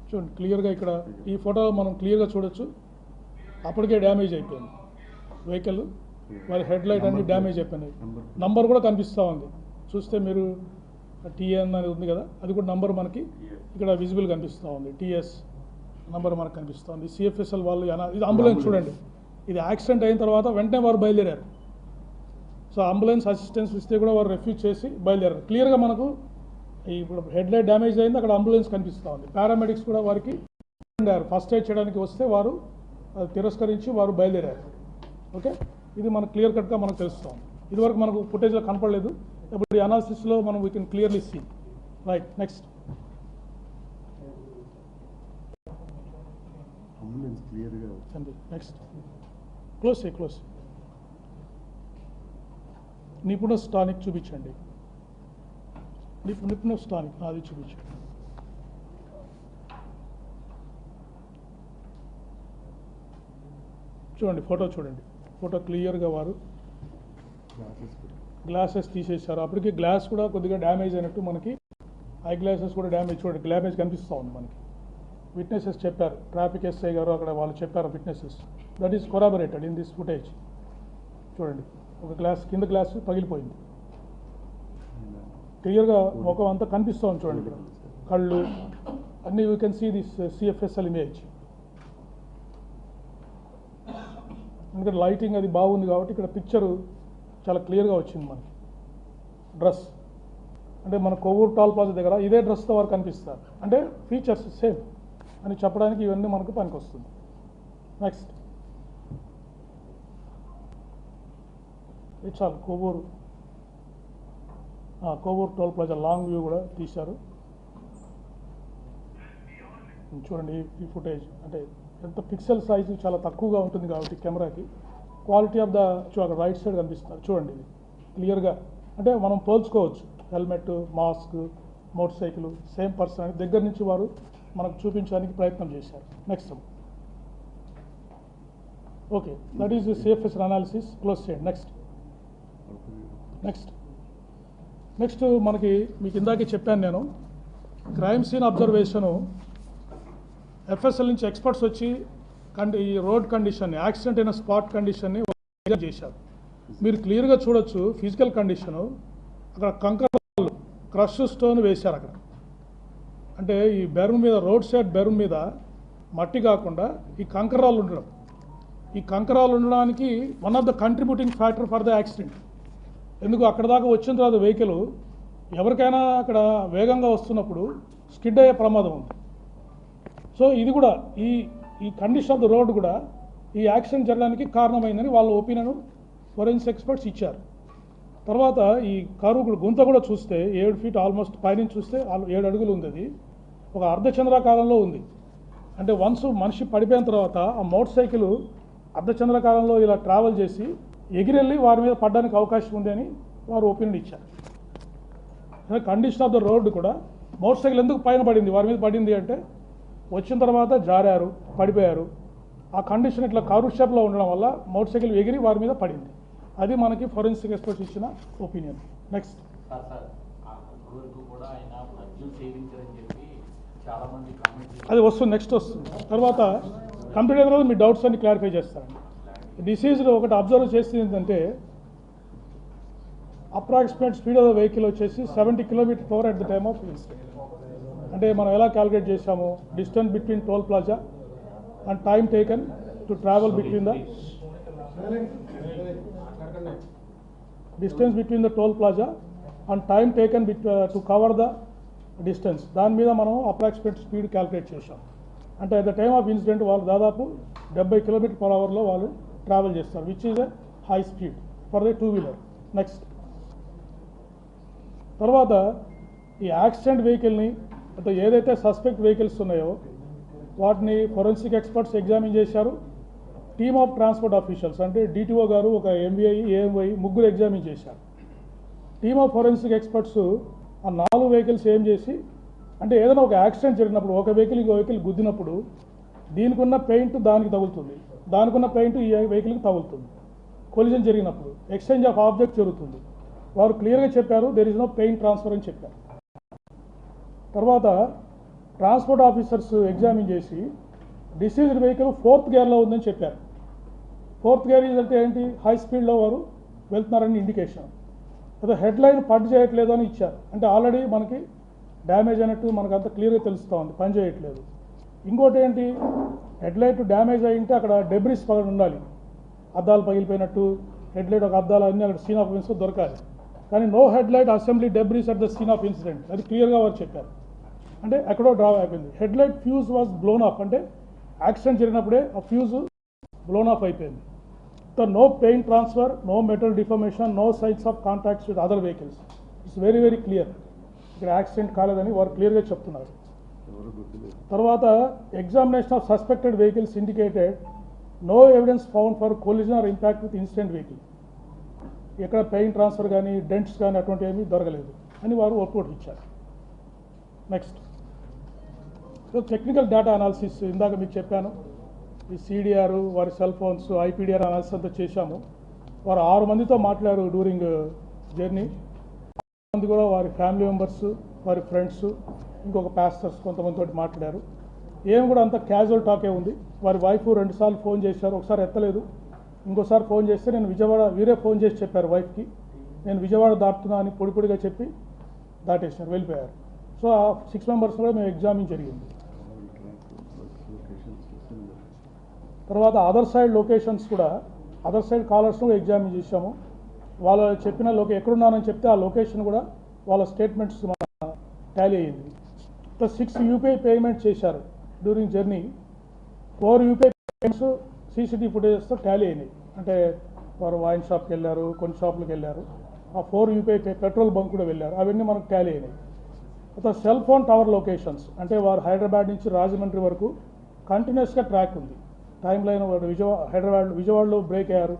చూడండి, క్లియర్గా ఇక్కడ ఈ ఫోటో మనం క్లియర్గా చూడొచ్చు. అప్పటికే డ్యామేజ్ అయిపోయింది వెహికల్, మరి హెడ్ లైట్ అన్ని డ్యామేజ్ అయిపోయినాయి. నంబర్ కూడా కనిపిస్తూ ఉంది. చూస్తే మీరు TN అనేది ఉంది కదా, అది కూడా నంబర్ మనకి ఇక్కడ విజిబుల్ కనిపిస్తూ ఉంది. TS నంబర్ మనకు కనిపిస్తూ ఉంది. CFSL వాళ్ళు ఇది అంబులెన్స్ చూడండి. ఇది యాక్సిడెంట్ అయిన తర్వాత వెంటనే వారు బయలుదేరారు. సో అంబులెన్స్ అసిస్టెన్స్ ఇస్తే కూడా వారు రెఫ్యూజ్ చేసి బయలుదేరారు. క్లియర్గా మనకు ఇప్పుడు హెడ్ లైట్ డ్యామేజ్ అయింది, అక్కడ అంబులెన్స్ కనిపిస్తూ ఉంది. పారామెడిక్స్ కూడా వారికి ఫస్ట్ ఎయిడ్ చేయడానికి వస్తే వారు అది తిరస్కరించి వారు బయలుదేరారు. ఓకే, ఇది మనకు క్లియర్ కట్గా మనకు తెలుస్తాం. ఇదివరకు మనకు ఫుటేజ్లో కనపడలేదు, ఇప్పుడు ఈ అనాలిసిస్లో మనం we can clearly see. Right, next next close Nipun's tonic చూపించండి. నిపుణ స్టానిక్ అది చూపించండి. చూడండి, ఫోటో చూడండి. ఫోటో క్లియర్గా వారు గ్లాసెస్ తీసేశారు. అప్పటికి గ్లాస్ కూడా కొద్దిగా డ్యామేజ్ అయినట్టు మనకి, ఐ గ్లాసెస్ కూడా డ్యామేజ్, చూడండి డ్యామేజ్ కనిపిస్తూ ఉంది మనకి. విట్నెసెస్ చెప్పారు, ట్రాఫిక్ SI గారు అక్కడ వాళ్ళు చెప్పారు witnesses. That is corroborated in this footage. చూడండి, ఒక గ్లాస్ కింద గ్లాస్ పగిలిపోయింది. క్లియర్గా ముఖం అంతా కనిపిస్తూ ఉంది. చూడండి, ఇక్కడ కళ్ళు అన్నీ you can see this CFSL image. ఎందుకంటే లైటింగ్ అది బాగుంది కాబట్టి ఇక్కడ పిక్చరు చాలా క్లియర్గా వచ్చింది మనకి. డ్రెస్ అంటే మన కొవ్వూరు టోల్ ప్లాజా దగ్గర ఇదే డ్రెస్తో వారు కనిపిస్తారు. అంటే ఫీచర్స్ సేమ్ అని చెప్పడానికి ఇవన్నీ మనకు పనికి వస్తుంది. నెక్స్ట్ ఇది చాలు. Kovvur toll plaza long view కూడా తీశారు. చూడండి, ఈ ఫుటేజ్ అంటే ఎంత పిక్సెల్ సైజు చాలా తక్కువగా ఉంటుంది కాబట్టి కెమెరాకి quality of the right side కనిపిస్తున్నారు. చూడండి, ఇది క్లియర్గా అంటే మనం పోల్చుకోవచ్చు. Helmet, mask, motorcycle same person అని దగ్గర నుంచి వారు మనకు చూపించడానికి ప్రయత్నం చేశారు. Next okay, that is CFSL analysis. Close చేయండి. నెక్స్ట్ మనకి మీకు ఇందాకే చెప్పాను నేను, క్రైమ్ సీన్ అబ్జర్వేషను FSL నుంచి ఎక్స్పర్ట్స్ వచ్చి ఈ రోడ్ కండిషన్ని, యాక్సిడెంట్ అయిన స్పాట్ కండిషన్ని చేశారు. మీరు క్లియర్గా చూడొచ్చు ఫిజికల్ కండిషను. అక్కడ కంకర క్రష్ స్టోన్ వేశారు అక్కడ. అంటే ఈ బెరూన్ మీద, రోడ్ సైడ్ బెరూన్ మీద మట్టి కాకుండా ఈ కంకరాలు ఉండడం, ఈ కంకరాలు ఉండడానికి one of the contributing factor for the accident. ఎందుకు అక్కడ దాకా వచ్చిన తర్వాత వెహికల్ ఎవరికైనా అక్కడ వేగంగా వస్తున్నప్పుడు స్కిడ్ అయ్యే ప్రమాదం ఉంది. సో ఇది కూడా ఈ కండిషన్ ఆఫ్ ద రోడ్ కూడా ఈ యాక్సిడెంట్ జరగడానికి కారణమైందని వాళ్ళ ఒపీనియన్ ఫోరెన్సిక్ ఎక్స్పర్ట్స్ ఇచ్చారు. తర్వాత ఈ కారు గుంత కూడా చూస్తే 7 feet ఆల్మోస్ట్, పైనుంచి చూస్తే 7 అడుగులు ఉంది. అది ఒక అర్ధచంద్రాకారంలో ఉంది. అంటే వన్స్ మనిషి పడిపోయిన తర్వాత ఆ మోటార్ సైకిల్ అర్ధచంద్రకాలంలో ఇలా ట్రావెల్ చేసి ఎగిరెళ్ళి వారి మీద పడడానికి అవకాశం ఉంది అని వారు ఒపీనియన్ ఇచ్చారు. కండిషన్ ఆఫ్ ద రోడ్డు కూడా మోటార్ సైకిల్ ఎందుకు పైన పడింది, వారి మీద పడింది అంటే వచ్చిన తర్వాత జారారు, పడిపోయారు. ఆ కండిషన్ ఇట్లా కర్వ్ షేప్లో ఉండడం వల్ల మోటార్ సైకిల్ ఎగిరి వారి మీద పడింది. అది మనకి ఫోరెన్సిక్ ఎక్స్పర్ట్స్ ఇచ్చిన ఒపీనియన్. నెక్స్ట్ అది వస్తుంది, నెక్స్ట్ వస్తుంది. తర్వాత కంప్లీట్ అయిన తర్వాత మీ డౌట్స్ అన్ని క్లారిఫై చేస్తారండి. డిసీజ్లో ఒకటి అబ్జర్వ్ చేసింది ఏంటంటే approximate speed of the vehicle వచ్చేసి 70 km/h at the time of incident. అంటే మనం ఎలా క్యాలిక్యులేట్ చేసాము, distance between toll plaza and time taken to travel between the distance between the toll plaza and time taken to cover the distance, దాని మీద మనం approximate speed calculate చేసాం. అంటే at the time of incident వాళ్ళు దాదాపు 70 km/h వాళ్ళు travel చేస్తారు, which is a high speed for the 2-wheeler. Next తర్వాత ఈ యాక్సిడెంట్ వెహికల్ని అంటే ఏదైతే సస్పెక్ట్ వెహికల్స్ ఉన్నాయో వాటిని ఫోరెన్సిక్ ఎక్స్పర్ట్స్ ఎగ్జామిన్ చేశారు. టీమ్ ఆఫ్ ట్రాన్స్పోర్ట్ ఆఫీషియల్స్ అంటే డిటిఓ గారు, ఒక ఎంబీఐ, ఏఎంఐ ముగ్గురు ఎగ్జామిన్ చేశారు. టీమ్ ఆఫ్ ఫోరెన్సిక్ ఎక్స్పర్ట్స్ ఆ 4 వెహికల్స్ ఏం చేసి అంటే ఏదైనా ఒక యాక్సిడెంట్ జరిగినప్పుడు ఒక వెహికల్ ఇంకో వెహికల్ గుద్దినప్పుడు దీనికి ఉన్న పెయింట్ దానికి తగులుతుంది, దానికి ఉన్న పెయింట్ ఈ వెహికల్కి తగులుతుంది. కొలిజన్ జరిగినప్పుడు ఎక్స్చేంజ్ ఆఫ్ ఆబ్జెక్ట్ జరుగుతుంది. వారు క్లియర్గా చెప్పారు there is no paint transfer అని చెప్పారు. తర్వాత ట్రాన్స్పోర్ట్ ఆఫీసర్స్ ఎగ్జామిన్ చేసి డిసీజ్డ్ వెహికల్ 4th గేర్లో ఉందని చెప్పారు. 4th గేర్ అంటే ఏంటి, హై స్పీడ్లో వారు వెళ్తున్నారని ఇండికేషన్. అదే హెడ్ లైన్ పని చేయట్లేదు అని ఇచ్చారు, అంటే ఆల్రెడీ మనకి డ్యామేజ్ అయినట్టు మనకు అంత క్లియర్గా తెలుస్తూ ఉంది, పని చేయట్లేదు. ఇంకోటి ఏంటి, హెడ్ లైట్ డ్యామేజ్ అయ్యింటే అక్కడ డెబ్రిస్ పగల ఉండాలి, అద్దాలు పగిలిపోయినట్టు హెడ్ లైట్ ఒక అద్దాలు అన్నీ అక్కడ సీన్ ఆఫ్ ఇన్సిడెంట్ దొరకాలి. కానీ no headlight assembly debris at the scene of incident, అది క్లియర్గా వారు చెప్పారు. అంటే ఎక్కడో డ్రా అయిపోయింది. Headlight fuse was blown off, అంటే యాక్సిడెంట్ జరిగినప్పుడే ఆ ఫ్యూజ్ బ్లోన్ ఆఫ్ అయిపోయింది. So no pain transfer, no metal deformation, no signs of contacts with other vehicles. It's very very clear, ఇక్కడ యాక్సిడెంట్ కాలేదని వారు క్లియర్గా చెప్తున్నారు. తర్వాత examination of suspected vehicles indicated no evidence found for collision or impact with incident vehicle. ఎక్కడ pain transfer కానీ dents కానీ అటువంటి ఏమీ దొరకలేదు అని వారు రిపోర్ట్ ఇచ్చారు. నెక్స్ట్ టెక్నికల్ డేటా అనాలిసిస్ ఇందాక మీకు చెప్పాను. ఈ సిడిఆర్, వారి సెల్ ఫోన్స్, ఐపీడిఆర్ అనాలిసిస్ అంతా చేశాము. వారు 6 మందితో మాట్లాడారు డ్యూరింగ్ జర్నీ. మంది కూడా వారి ఫ్యామిలీ మెంబర్స్, వారి ఫ్రెండ్స్, ఇంకొక ప్యాసెంజర్స్ కొంతమందితో మాట్లాడారు. ఏం కూడా అంత క్యాజువల్ టాకే ఉంది. వారి వైఫ్ 2 సార్లు ఫోన్ చేశారు, ఒకసారి ఎత్తలేదు, ఇంకోసారి ఫోన్ చేస్తే నేను విజయవాడ, వీరే ఫోన్ చేసి చెప్పారు వైఫ్కి నేను విజయవాడ దాటుతున్నా అని పొడిగా చెప్పి దాటేశారు, వెళ్ళిపోయారు. సో ఆ 6 మెంబర్స్ కూడా మేము ఎగ్జామిన్ జరిగింది. తర్వాత అదర్ సైడ్ లొకేషన్స్ కూడా, అదర్ సైడ్ కాలర్స్ కూడా ఎగ్జామిన్ చేశాము. వాళ్ళు చెప్పిన ఎక్కడున్నానని చెప్తే ఆ లొకేషన్ కూడా వాళ్ళ స్టేట్మెంట్స్ మన టాలీ అయ్యింది. 6 యూపీఐ పేమెంట్ చేశారు during journey. 4 UPI payments CCTV ఫుటేజెస్తో టాలీ అయినాయి. అంటే వారు వైన్ షాప్కి వెళ్ళారు, కొన్ని షాపులకు వెళ్ళారు. ఆ 4 యూపీఐ పెట్రోల్ బంక్ కూడా వెళ్ళారు, అవన్నీ మనకు టాలీ అయినాయి. తర్వాత సెల్ ఫోన్ టవర్ లొకేషన్స్, అంటే వారు హైదరాబాద్ నుంచి రాజమండ్రి వరకు కంటిన్యూస్గా ట్రాక్ ఉంది. టైం లైన్ వాడు విజయవాడలో బ్రేక్ అయ్యారు,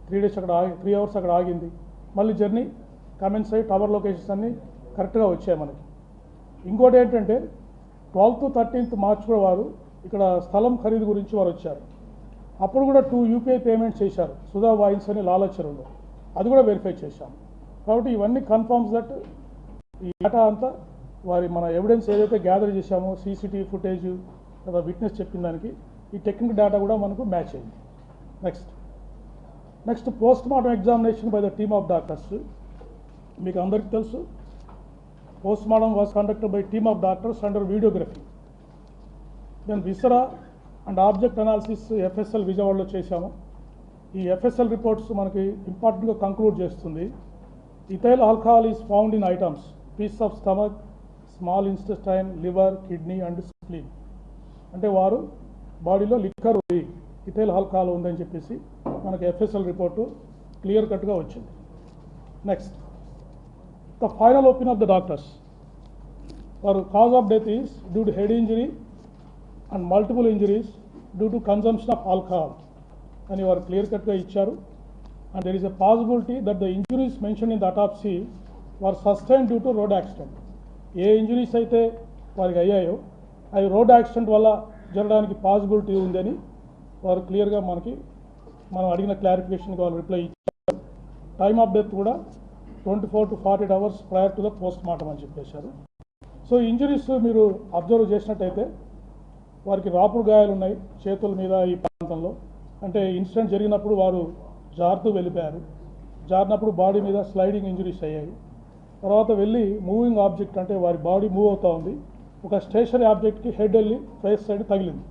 3 డేస్ అక్కడ 3 అవర్స్ అక్కడ ఆగింది. మళ్ళీ జర్నీ కమెన్స్ అయ్యి టవర్ లొకేషన్స్ అన్నీ కరెక్ట్గా వచ్చాయి మనకి. ఇంకోటి ఏంటంటే 12th to 13th మార్చ్ కూడా వారు ఇక్కడ స్థలం ఖరీదు గురించి వారు వచ్చారు. అప్పుడు కూడా 2 యూపీఐ పేమెంట్స్ చేశారు సుధా వైన్స్ అని లాలచెరువులో, అది కూడా వెరిఫై చేశాం. కాబట్టి ఇవన్నీ కన్ఫర్మ్స్ దట్ ఈ డేటా అంతా వారి మన ఎవిడెన్స్ ఏదైతే గ్యాదర్ చేశామో సీసీటీవీ ఫుటేజ్ లేదా విట్నెస్ చెప్పిన దానికి ఈ టెక్నికల్ డేటా కూడా మనకు మ్యాచ్ అయింది. Next post mortem examination by the team of doctors. మీకు అందరికీ తెలుసు, post mortem was conducted by team of doctors under videography. Then viscera and object analysis FSL విజయవాడలో చేశాము. ఈ ఎఫ్ఎస్ఎల్ రిపోర్ట్స్ మనకి ఇంపార్టెంట్గా కంక్లూడ్ చేస్తుంది. Ethyl alcohol is found in items piece of stomach, small intestine, liver, kidney and spleen. అంటే వారు బాడీలో liquor ఉంది, ఇథైల్ ఆల్కహాల్ ఉందని చెప్పేసి మనకి ఎఫ్ఎస్ఎల్ రిపోర్టు క్లియర్ కట్గా వచ్చింది. Next the final opinion of the doctors. వారు cause of death is due to head injury and multiple injuries due to consumption of alcohol. అని వారు క్లియర్ కట్గా ఇచ్చారు. And there is a possibility that the injuries mention in the autopsy were sustain due to road accident. ఏ injuries అయితే వారికి అయ్యాయో అవి road accident వల్ల జరగడానికి పాసిబిలిటీ ఉందని వారు క్లియర్గా మనం అడిగిన క్లారిఫికేషన్కి వాళ్ళు రిప్లై ఇచ్చారు. టైమ్ ఆఫ్ డెత్ కూడా 24 to 48 hours prior to the post mortem అని చెప్పేశారు. సో ఇంజురీస్ మీరు అబ్జర్వ్ చేసినట్టయితే వారికి రాపుడు గాయాలు ఉన్నాయి చేతుల మీద, ఈ ప్రాంతంలో. అంటే ఇన్సిడెంట్ జరిగినప్పుడు వారు జారుతూ వెళ్ళిపోయారు. జారినప్పుడు బాడీ మీద స్లైడింగ్ ఇంజురీస్ అయ్యాయి. తర్వాత వెళ్ళి మూవింగ్ ఆబ్జెక్ట్, అంటే వారి బాడీ మూవ్ అవుతూ ఉంది, ఒక స్టేషనరీ ఆబ్జెక్ట్కి హెడ్ వెళ్ళి ఫేస్ సైడ్ తగిలింది.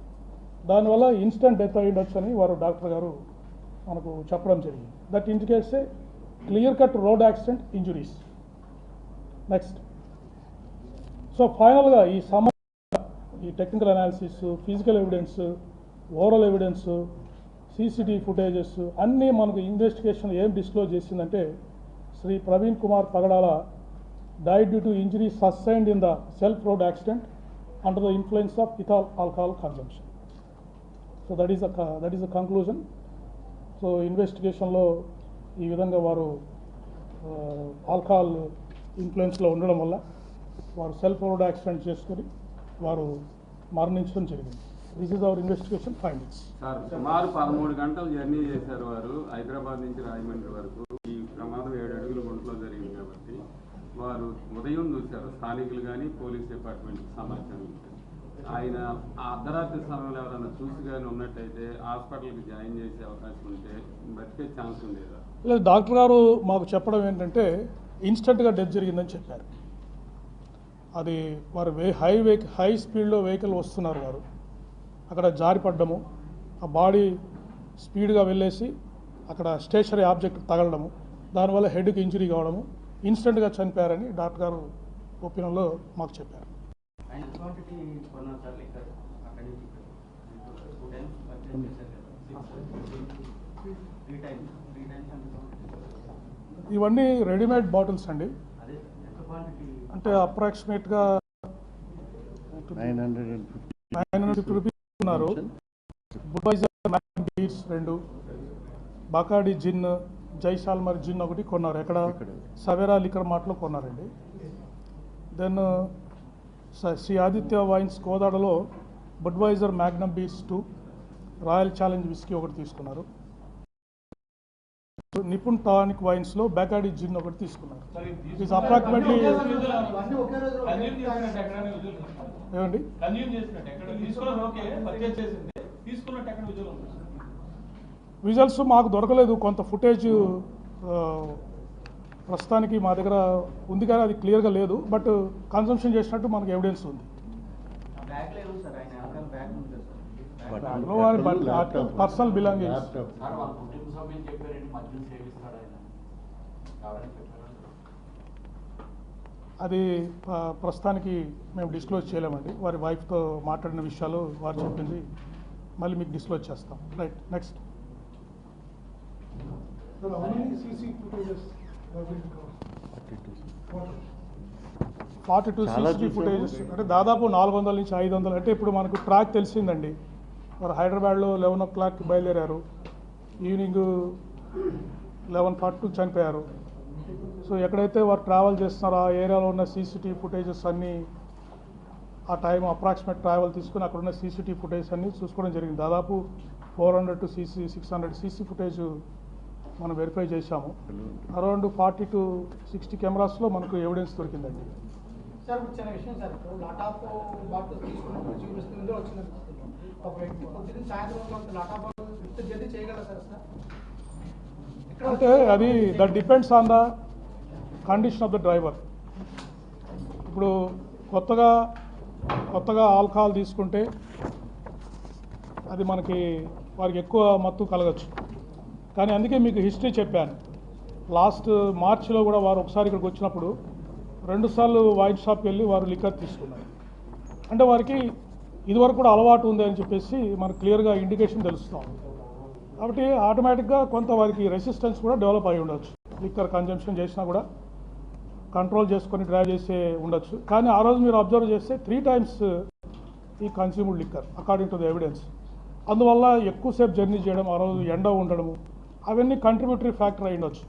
దానివల్ల ఇన్స్టెంట్ డెత్ అయి ఉండొచ్చు అని వారు డాక్టర్ గారు మనకు చెప్పడం జరిగింది. That indicates a clear cut road accident injuries. Next, so ఫైనల్గా ఈ technical analysis, physical evidence, oral evidence, CCTV footages అన్నీ మనకు ఇన్వెస్టిగేషన్ ఏం డిస్క్లోజ్ చేసిందంటే శ్రీ ప్రవీణ్ కుమార్ పగడాల died due to injuries sustained in the self-road accident under the influence of ethyl alcohol consumption. So that is the conclusion. So investigation lo ee vidhanga varu alcohol influence lo undadam valla varu self-road accident cheskoni varu మరణించడం జరిగింది. This is our investigation findings. Sir, సుమారు 13 గంటలు journey చేశారు వారు హైదరాబాద్ నుంచి రాజమండ్రి వరకు. ఈ ప్రమాదం 7 అడుగుల గుంటలో జరిగింది కాబట్టి వారు ఉదయం చూశారు. స్థానికులు కానీ పోలీస్ డిపార్ట్మెంట్కి సమాచారం ఇచ్చారు. ఆయన ఆ అర్ధరాత్రి సమయంలో ఎవరైనా చూసి కానీ ఉన్నట్టయితే హాస్పిటల్కి జాయిన్ చేసే అవకాశం ఉంటే బతికే ఛాన్స్ ఉండేదా? లేదు, డాక్టర్ గారు మాకు చెప్పడం ఏంటంటే ఇన్స్టెంట్గా డెత్ జరిగిందని చెప్పారు. అది వారు హై స్పీడ్లో వెహికల్ వస్తున్నారు, వారు అక్కడ జారిపడ్డము, ఆ బాడీ స్పీడ్గా వెళ్ళేసి అక్కడ స్టేషనరీ ఆబ్జెక్ట్ తగలడము, దానివల్ల హెడ్కి ఇంజరీ కావడము, ఇన్స్టెంట్గా చనిపోయారని డాక్టర్ గారు ఒపీనియన్లో మాకు చెప్పారు. ఇవన్నీ రెడీమేడ్ బాటిల్స్ అండి. అంటే అప్రాక్సిమేట్గా 950 రూపీస్ ఉన్నారు. బుడ్వైజర్ మ్యాగ్నమ్ బీర్స్ 2, బకాడి జిన్, జైసాల్మర్ జిన్ ఒకటి కొన్నారు. ఎక్కడ? సవేరా లిక్కర్ మార్ట్లో కొన్నారండి. దెన్ శ్రీ ఆదిత్య వైన్స్ కోదాడలో Budweiser magnum beers 2, Royal Challenge whisky ఒకటి తీసుకున్నారు. నిపుణ్ టానిక్ వైన్స్లో బకాడి జిన్ ఒకటి తీసుకున్నారు. ఇట్స్ అప్రాక్సిమేట్లీ ఏమండి విజువల్స్ మాకు దొరకలేదు. కొంత ఫుటేజ్ ప్రస్తుతానికి మా దగ్గర ఉంది కానీ అది క్లియర్గా లేదు. బట్ కన్సంప్షన్ చేసినట్టు మనకు ఎవిడెన్స్ ఉంది. పర్సనల్ బిలాంగింగ్స్ అది ప్రస్తుతానికి మేము డిస్క్లోజ్ చేయలేమండి. వారి వైఫ్తో మాట్లాడిన విషయాలు వారు చెప్పింది మళ్ళీ మీకు డిస్క్లోజ్ చేస్తాం. Right, next. 42 CCTV ఫుటేజెస్ అంటే దాదాపు 400 నుంచి 500. అంటే ఇప్పుడు మనకు ట్రాక్ తెలిసిందండి. వారు హైదరాబాద్లో 11 o'clock బయలుదేరారు, ఈవినింగ్ 11:42 చనిపోయారు. సో ఎక్కడైతే వారు ట్రావెల్ చేస్తున్నారో ఆ ఏరియాలో ఉన్న సీసీటీవీ ఫుటేజెస్ అన్నీ, ఆ టైం అప్రాక్సిమేట్ ట్రావెల్ తీసుకుని అక్కడ ఉన్న సీసీటీవీ ఫుటేజ్ అన్నీ చూసుకోవడం జరిగింది. దాదాపు 400 to 600 సీసీ ఫుటేజ్ మనం వెరిఫై చేశాము. అరౌండ్ 40 to 60 కెమెరాస్లో మనకు ఎవిడెన్స్ దొరికిందండి. సార్, చిన్న విషయం సార్, ఇప్పుడు లాటాప్ బాటిల్ తీసుకున్నప్పుడు చూపిస్తుందో వచ్చింది ఒక వ్యక్తి పొద్దున్న సాయంత్రం లాటాప్ ఇంత జల్దీ చేయగలరా సార్? అంటే అది that depends on the condition of the driver. ఇప్పుడు కొత్తగా ఆల్కహాల్ తీసుకుంటే అది వారికి ఎక్కువ మత్తు కలగచ్చు. కానీ అందుకే మీకు హిస్టరీ చెప్పాను. లాస్ట్ మార్చిలో కూడా వారు ఒకసారి ఇక్కడికి వచ్చినప్పుడు 2 సార్లు వైన్ షాప్కి వెళ్ళి వారు లిక్కర్ తీసుకున్నారు. అంటే వారికి ఇదివరకు కూడా అలవాటు ఉంది అని చెప్పేసి మనకు క్లియర్గా ఇండికేషన్ తెలుస్తాం. కాబట్టి ఆటోమేటిక్గా కొంత వారికి రెసిస్టెన్స్ కూడా డెవలప్ అయి ఉండొచ్చు. లిక్కర్ కన్జంప్షన్ చేసినా కూడా కంట్రోల్ చేసుకొని డ్రైవ్ చేసే ఉండొచ్చు. కానీ ఆ రోజు మీరు అబ్జర్వ్ చేస్తే 3 times ఈ consumed liquor according to the evidence. అందువల్ల ఎక్కువసేపు జర్నీ చేయడం, ఆ రోజు ఎండ ఉండడము, అవన్నీ కంట్రిబ్యూటరీ ఫ్యాక్టర్ అయి ఉండొచ్చు.